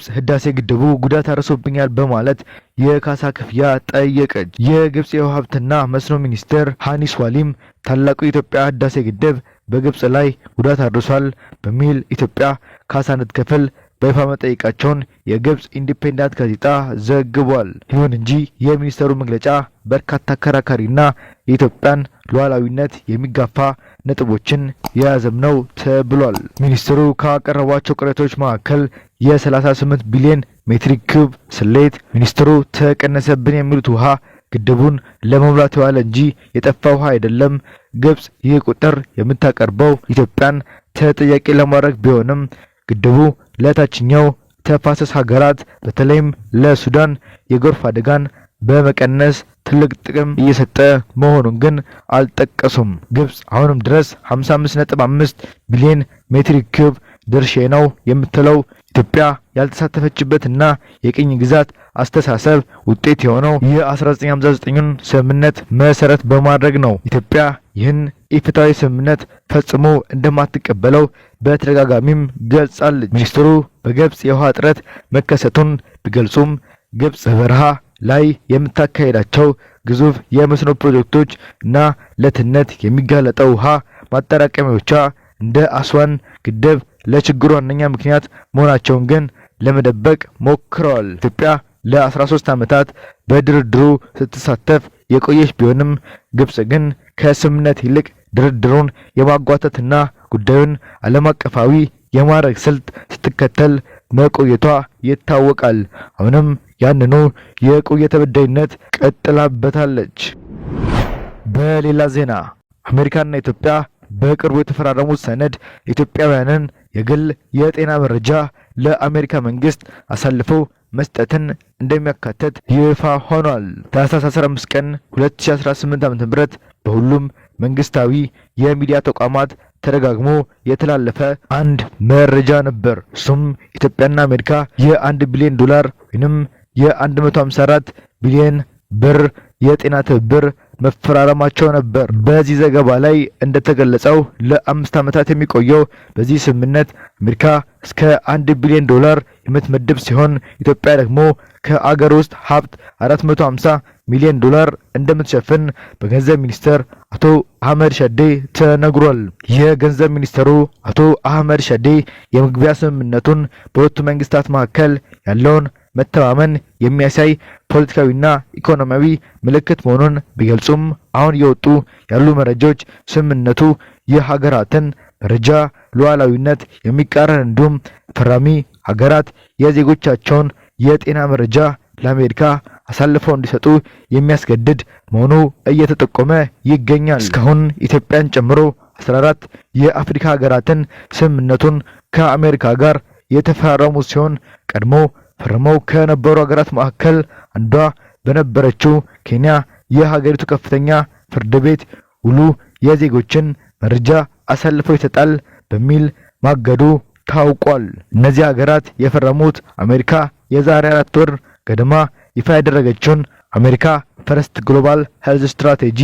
ግብጽ ህዳሴ ግድቡ ጉዳት አርሶብኛል በማለት የካሳ ክፍያ ጠየቀች። የግብጽ የውሃ ሀብትና መስኖ ሚኒስትር ሃኒ ስዋሊም ታላቁ የኢትዮጵያ ህዳሴ ግድብ በግብጽ ላይ ጉዳት አድርሷል በሚል ኢትዮጵያ ካሳ እንድትከፍል በይፋ መጠየቃቸውን የግብጽ ኢንዲፔንደንት ጋዜጣ ዘግቧል። ይሁን እንጂ የሚኒስተሩ መግለጫ በርካታ አከራካሪና የኢትዮጵያን ሉዓላዊነት የሚጋፋ ነጥቦችን የያዘም ነው ተብሏል። ሚኒስትሩ ካቀረቧቸው ቅሬታዎች መካከል የ38 ቢሊዮን ሜትሪክ ኩብ ስሌት፣ ሚኒስትሩ ተቀነሰብን የሚሉት ውሃ ግድቡን ለመሙላት የዋለ እንጂ የጠፋ ውሃ አይደለም፣ ግብጽ ይህ ቁጥር የምታቀርበው ኢትዮጵያን ተጠያቂ ለማድረግ ቢሆንም ግድቡ ለታችኛው ተፋሰስ ሀገራት በተለይም ለሱዳን የጎርፍ አደጋን በመቀነስ ትልቅ ጥቅም እየሰጠ መሆኑን ግን አልጠቀሱም። ግብጽ አሁንም ድረስ 55.5 ቢሊዮን ሜትሪክ ኩብ ድርሼ ነው የምትለው ኢትዮጵያ ያልተሳተፈችበትና የቅኝ ግዛት አስተሳሰብ ውጤት የሆነው የ1959ን ስምምነት መሰረት በማድረግ ነው። ኢትዮጵያ ይህን ኢፍትሐዊ ስምምነት ፈጽሞ እንደማትቀበለው በተደጋጋሚም ገልጻለች። ሚኒስትሩ በግብጽ የውሃ እጥረት መከሰቱን ቢገልጹም ግብጽ በበረሃ ላይ የምታካሄዳቸው ግዙፍ የመስኖ ፕሮጀክቶች እና ለትነት የሚጋለጠው ውሃ ማጠራቀሚያዎቿ እንደ አስዋን ግድብ ለችግሩ ዋነኛ ምክንያት መሆናቸውን ግን ለመደበቅ ሞክረዋል። ኢትዮጵያ ለ13 ዓመታት በድርድሩ ስትሳተፍ የቆየች ቢሆንም ግብጽ ግን ከስምምነት ይልቅ ድርድሩን የማጓተትና ጉዳዩን ዓለም አቀፋዊ የማድረግ ስልት ስትከተል መቆየቷ ይታወቃል። አሁንም ያንኑ የቆየ ተበዳይነት ቀጥላበታለች። በሌላ ዜና አሜሪካና ኢትዮጵያ በቅርቡ የተፈራረሙት ሰነድ ኢትዮጵያውያንን የግል የጤና መረጃ ለአሜሪካ መንግስት አሳልፎ መስጠትን እንደሚያካትት ይፋ ሆኗል። ታህሳስ 15 ቀን 2018 ዓ.ም በሁሉም መንግስታዊ የሚዲያ ተቋማት ተደጋግሞ የተላለፈ አንድ መረጃ ነበር። እሱም ኢትዮጵያና አሜሪካ የ1 ቢሊዮን ዶላር ወይንም የ154 ቢሊዮን ብር የጤና ትብብር መፈራረማቸው ነበር። በዚህ ዘገባ ላይ እንደተገለጸው ለ5 ዓመታት የሚቆየው በዚህ ስምምነት አሜሪካ እስከ 1 ቢሊዮን ዶላር የምትመድብ ሲሆን ኢትዮጵያ ደግሞ ከአገር ውስጥ ሀብት 450 ሚሊዮን ዶላር እንደምትሸፍን በገንዘብ ሚኒስተር አቶ አህመድ ሸዴ ተነግሯል። የገንዘብ ሚኒስተሩ አቶ አህመድ ሸዴ የመግቢያ ስምምነቱን በሁለቱ መንግስታት መካከል ያለውን መተማመን የሚያሳይ ፖለቲካዊና ኢኮኖሚያዊ ምልክት መሆኑን ቢገልጹም አሁን የወጡ ያሉ መረጃዎች ስምምነቱ የሀገራትን መረጃ ሉዓላዊነት የሚቃረን እንዲሁም ፈራሚ ሀገራት የዜጎቻቸውን የጤና መረጃ ለአሜሪካ አሳልፈው እንዲሰጡ የሚያስገድድ መሆኑ እየተጠቆመ ይገኛል። እስካሁን ኢትዮጵያን ጨምሮ 14 የአፍሪካ ሀገራትን ስምምነቱን ከአሜሪካ ጋር የተፈራረሙ ሲሆን ቀድሞ ፈርመው ከነበሩ ሀገራት መካከል አንዷ በነበረችው ኬንያ የሀገሪቱ ከፍተኛ ፍርድ ቤት ውሉ የዜጎችን መረጃ አሳልፈው ይሰጣል በሚል ማገዱ ታውቋል። እነዚህ ሀገራት የፈረሙት አሜሪካ የዛሬ 4 ወር ገደማ ይፋ ያደረገችውን አሜሪካ ፈርስት ግሎባል ሄልዝ ስትራቴጂ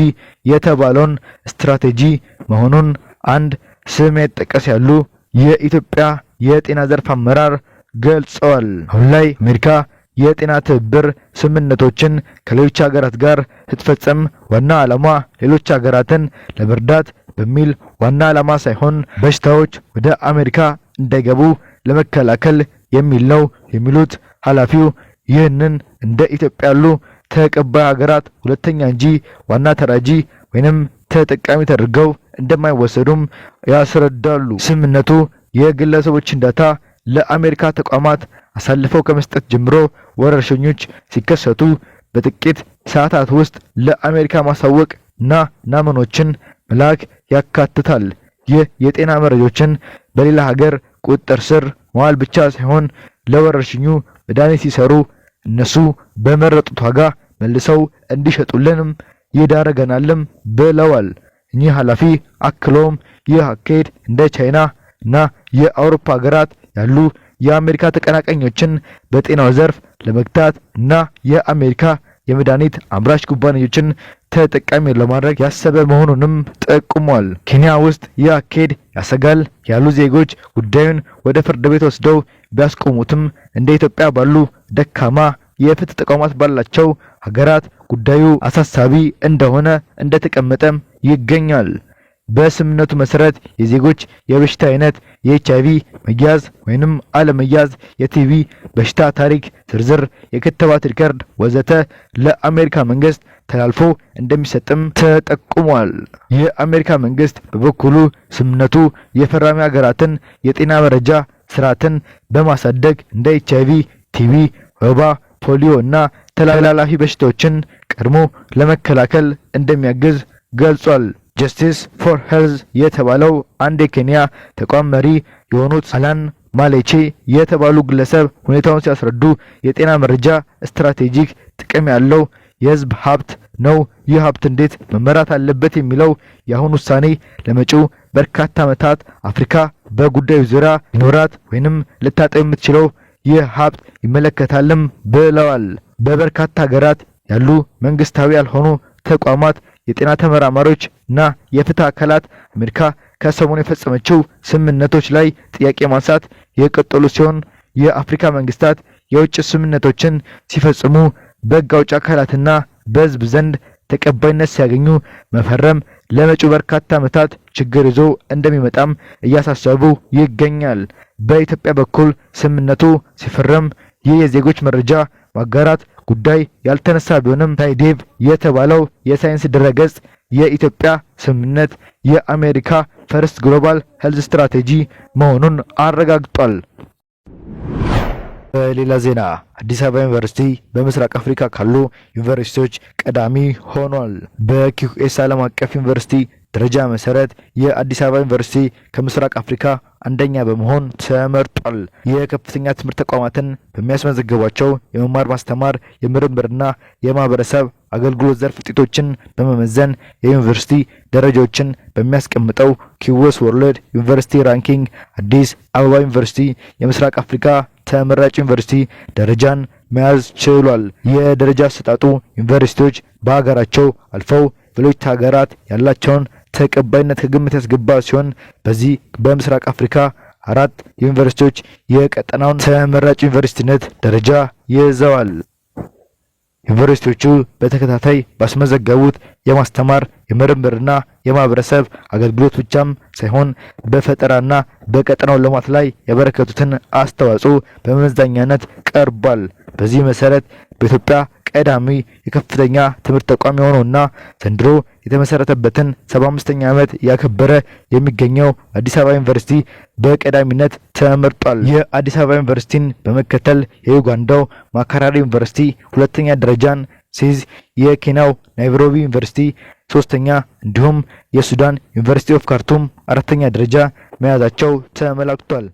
የተባለውን ስትራቴጂ መሆኑን አንድ ስም የተጠቀስ ያሉ የኢትዮጵያ የጤና ዘርፍ አመራር ገልጸዋል። አሁን ላይ አሜሪካ የጤና ትብብር ስምምነቶችን ከሌሎች ሀገራት ጋር ስትፈጽም ዋና ዓላማ ሌሎች ሀገራትን ለመርዳት በሚል ዋና ዓላማ ሳይሆን በሽታዎች ወደ አሜሪካ እንዳይገቡ ለመከላከል የሚል ነው የሚሉት ኃላፊው ይህንን እንደ ኢትዮጵያ ያሉ ተቀባይ ሀገራት ሁለተኛ እንጂ ዋና ተራጂ ወይንም ተጠቃሚ ተደርገው እንደማይወሰዱም ያስረዳሉ። ስምምነቱ የግለሰቦችን ዳታ ለአሜሪካ ተቋማት አሳልፈው ከመስጠት ጀምሮ ወረርሽኞች ሲከሰቱ በጥቂት ሰዓታት ውስጥ ለአሜሪካ ማሳወቅ እና ናሙናዎችን መላክ ያካትታል። ይህ የጤና መረጃዎችን በሌላ ሀገር ቁጥጥር ስር መዋል ብቻ ሳይሆን ለወረርሽኙ መድኃኒት ሲሰሩ እነሱ በመረጡት ዋጋ መልሰው እንዲሸጡልንም ይዳረገናልም ብለዋል። እኚህ ኃላፊ አክለውም ይህ አካሄድ እንደ ቻይና እና የአውሮፓ ሀገራት ያሉ የአሜሪካ ተቀናቃኞችን በጤናው ዘርፍ ለመግታት እና የአሜሪካ የመድኃኒት አምራች ኩባንያዎችን ተጠቃሚ ለማድረግ ያሰበ መሆኑንም ጠቁሟል። ኬንያ ውስጥ ይህ አካሄድ ያሰጋል ያሉ ዜጎች ጉዳዩን ወደ ፍርድ ቤት ወስደው ቢያስቆሙትም እንደ ኢትዮጵያ ባሉ ደካማ የፍትህ ተቋማት ባላቸው ሀገራት ጉዳዩ አሳሳቢ እንደሆነ እንደተቀመጠም ይገኛል። በስምምነቱ መሰረት የዜጎች የበሽታ አይነት፣ የኤችአይቪ መያዝ ወይንም አለመያዝ፣ የቲቪ በሽታ ታሪክ ዝርዝር፣ የክትባት ሪከርድ ወዘተ ለአሜሪካ መንግስት ተላልፎ እንደሚሰጥም ተጠቁሟል። የአሜሪካ መንግስት በበኩሉ ስምምነቱ የፈራሚ ሀገራትን የጤና መረጃ ስርዓትን በማሳደግ እንደ ኤችአይቪ፣ ቲቪ፣ ወባ፣ ፖሊዮ እና ተላላፊ በሽታዎችን ቀድሞ ለመከላከል እንደሚያግዝ ገልጿል። ጀስቲስ ፎር ሄልዝ የተባለው አንድ የኬንያ ተቋም መሪ የሆኑት አላን ማሌቼ የተባሉ ግለሰብ ሁኔታውን ሲያስረዱ የጤና መረጃ ስትራቴጂክ ጥቅም ያለው የህዝብ ሀብት ነው። ይህ ሀብት እንዴት መመራት አለበት የሚለው የአሁን ውሳኔ ለመጪው በርካታ ዓመታት አፍሪካ በጉዳዩ ዙሪያ ሊኖራት ወይንም ልታጠው የምትችለው ይህ ሀብት ይመለከታልም ብለዋል። በበርካታ ሀገራት ያሉ መንግስታዊ ያልሆኑ ተቋማት፣ የጤና ተመራማሪዎች እና የፍትህ አካላት አሜሪካ ከሰሞኑ የፈጸመችው ስምምነቶች ላይ ጥያቄ ማንሳት የቀጠሉ ሲሆን የአፍሪካ መንግስታት የውጭ ስምምነቶችን ሲፈጽሙ በህግ አውጪ አካላትና በህዝብ ዘንድ ተቀባይነት ሲያገኙ መፈረም ለመጪው በርካታ ዓመታት ችግር ይዞ እንደሚመጣም እያሳሰቡ ይገኛል። በኢትዮጵያ በኩል ስምምነቱ ሲፈረም ይህ የዜጎች መረጃ ማጋራት ጉዳይ ያልተነሳ ቢሆንም ታይዴቭ የተባለው የሳይንስ ድረገጽ የኢትዮጵያ ስምምነት የአሜሪካ ፈርስት ግሎባል ሄልዝ ስትራቴጂ መሆኑን አረጋግጧል። በሌላ ዜና አዲስ አበባ ዩኒቨርሲቲ በምስራቅ አፍሪካ ካሉ ዩኒቨርሲቲዎች ቀዳሚ ሆኗል። በኪዩኤስ ዓለም አቀፍ ዩኒቨርሲቲ ደረጃ መሰረት የአዲስ አበባ ዩኒቨርሲቲ ከምስራቅ አፍሪካ አንደኛ በመሆን ተመርጧል። የከፍተኛ ትምህርት ተቋማትን በሚያስመዘግቧቸው የመማር ማስተማር፣ የምርምርና የማህበረሰብ አገልግሎት ዘርፍ ውጤቶችን በመመዘን የዩኒቨርሲቲ ደረጃዎችን በሚያስቀምጠው ኪዩኤስ ወርልድ ዩኒቨርሲቲ ራንኪንግ አዲስ አበባ ዩኒቨርሲቲ የምስራቅ አፍሪካ ተመራጭ ዩኒቨርሲቲ ደረጃን መያዝ ችሏል። የደረጃ አሰጣጡ ዩኒቨርሲቲዎች በሀገራቸው አልፈው ሌሎች ሀገራት ያላቸውን ተቀባይነት ከግምት ያስገባ ሲሆን በዚህ በምስራቅ አፍሪካ 4 ዩኒቨርሲቲዎች የቀጠናውን ተመራጭ ዩኒቨርሲቲነት ደረጃ ይዘዋል። ዩኒቨርሲቲዎቹ በተከታታይ ባስመዘገቡት የማስተማር የምርምርና የማህበረሰብ አገልግሎት ብቻም ሳይሆን በፈጠራና በቀጠናው ልማት ላይ ያበረከቱትን አስተዋጽኦ በመመዘኛነት ቀርቧል። በዚህ መሰረት በኢትዮጵያ ቀዳሚ የከፍተኛ ትምህርት ተቋም የሆነውና ዘንድሮ የተመሰረተበትን 75ኛ ዓመት ያከበረ የሚገኘው አዲስ አበባ ዩኒቨርሲቲ በቀዳሚነት ተመርጧል። የአዲስ አበባ ዩኒቨርሲቲን በመከተል የዩጋንዳው ማካራሪ ዩኒቨርሲቲ ሁለተኛ ደረጃን ሲይዝ የኬንያው ናይሮቢ ዩኒቨርሲቲ ሶስተኛ እንዲሁም የሱዳን ዩኒቨርሲቲ ኦፍ ካርቱም አራተኛ ደረጃ መያዛቸው ተመላክቷል።